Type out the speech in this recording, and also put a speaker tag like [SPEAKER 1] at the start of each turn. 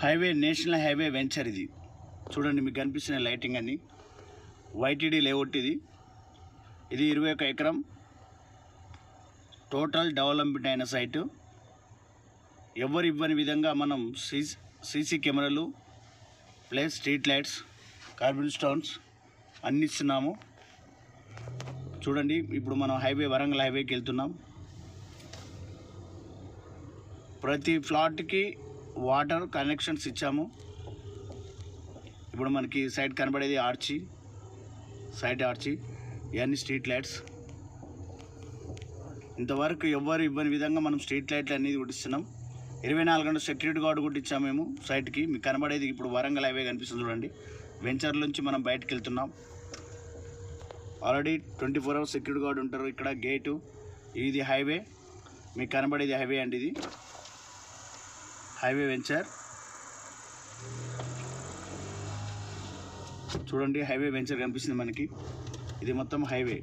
[SPEAKER 1] Highway national highway venture ఇది చూడండి, మీకు కనిపిస్తున్న లైటింగ్ అన్ని వైటీడీ లేఅవుట్ ఇది 21 ఎకరం టోటల్ డెవలప్మెంట్ అయిన సైటు. ఎవరు ఇవ్వని విధంగా మనం సీసీ కెమెరాలు plus street lights carbon stones అన్ని ఇస్తున్నాము. చూడండి, ఇప్పుడు మనం వరంగల్ హైవేకి వెళ్తున్నాం. ప్రతి ఫ్లాట్కి వాటర్ కనెక్షన్స్ ఇచ్చాము. ఇప్పుడు మనకి సైడ్ కనబడేది సైడ్ ఆర్చి ఇవన్నీ స్ట్రీట్ లైట్స్. ఇంతవరకు ఎవ్వరు ఇవ్వని విధంగా మనం స్ట్రీట్ లైట్లు అనేది కొట్టిస్తున్నాం. 24 గంటల సెక్యూరిటీ గార్డు కొట్టించాము మేము సైట్కి. మీకు కనబడేది ఇప్పుడు వరంగల్ హైవే కనిపిస్తుంది చూడండి. వెంచర్ నుంచి మనం బయటకు వెళ్తున్నాం. ఆల్రెడీ 24 అవర్స్ సెక్యూరిటీ గార్డు ఉంటారు ఇక్కడ. గేటు ఇది హైవే, మీకు కనబడేది హైవే అండి. ఇది హైవే వెంచర్ చూడండి. హైవే వెంచర్ కనిపిస్తుంది మనకి. ఇది మొత్తం హైవే.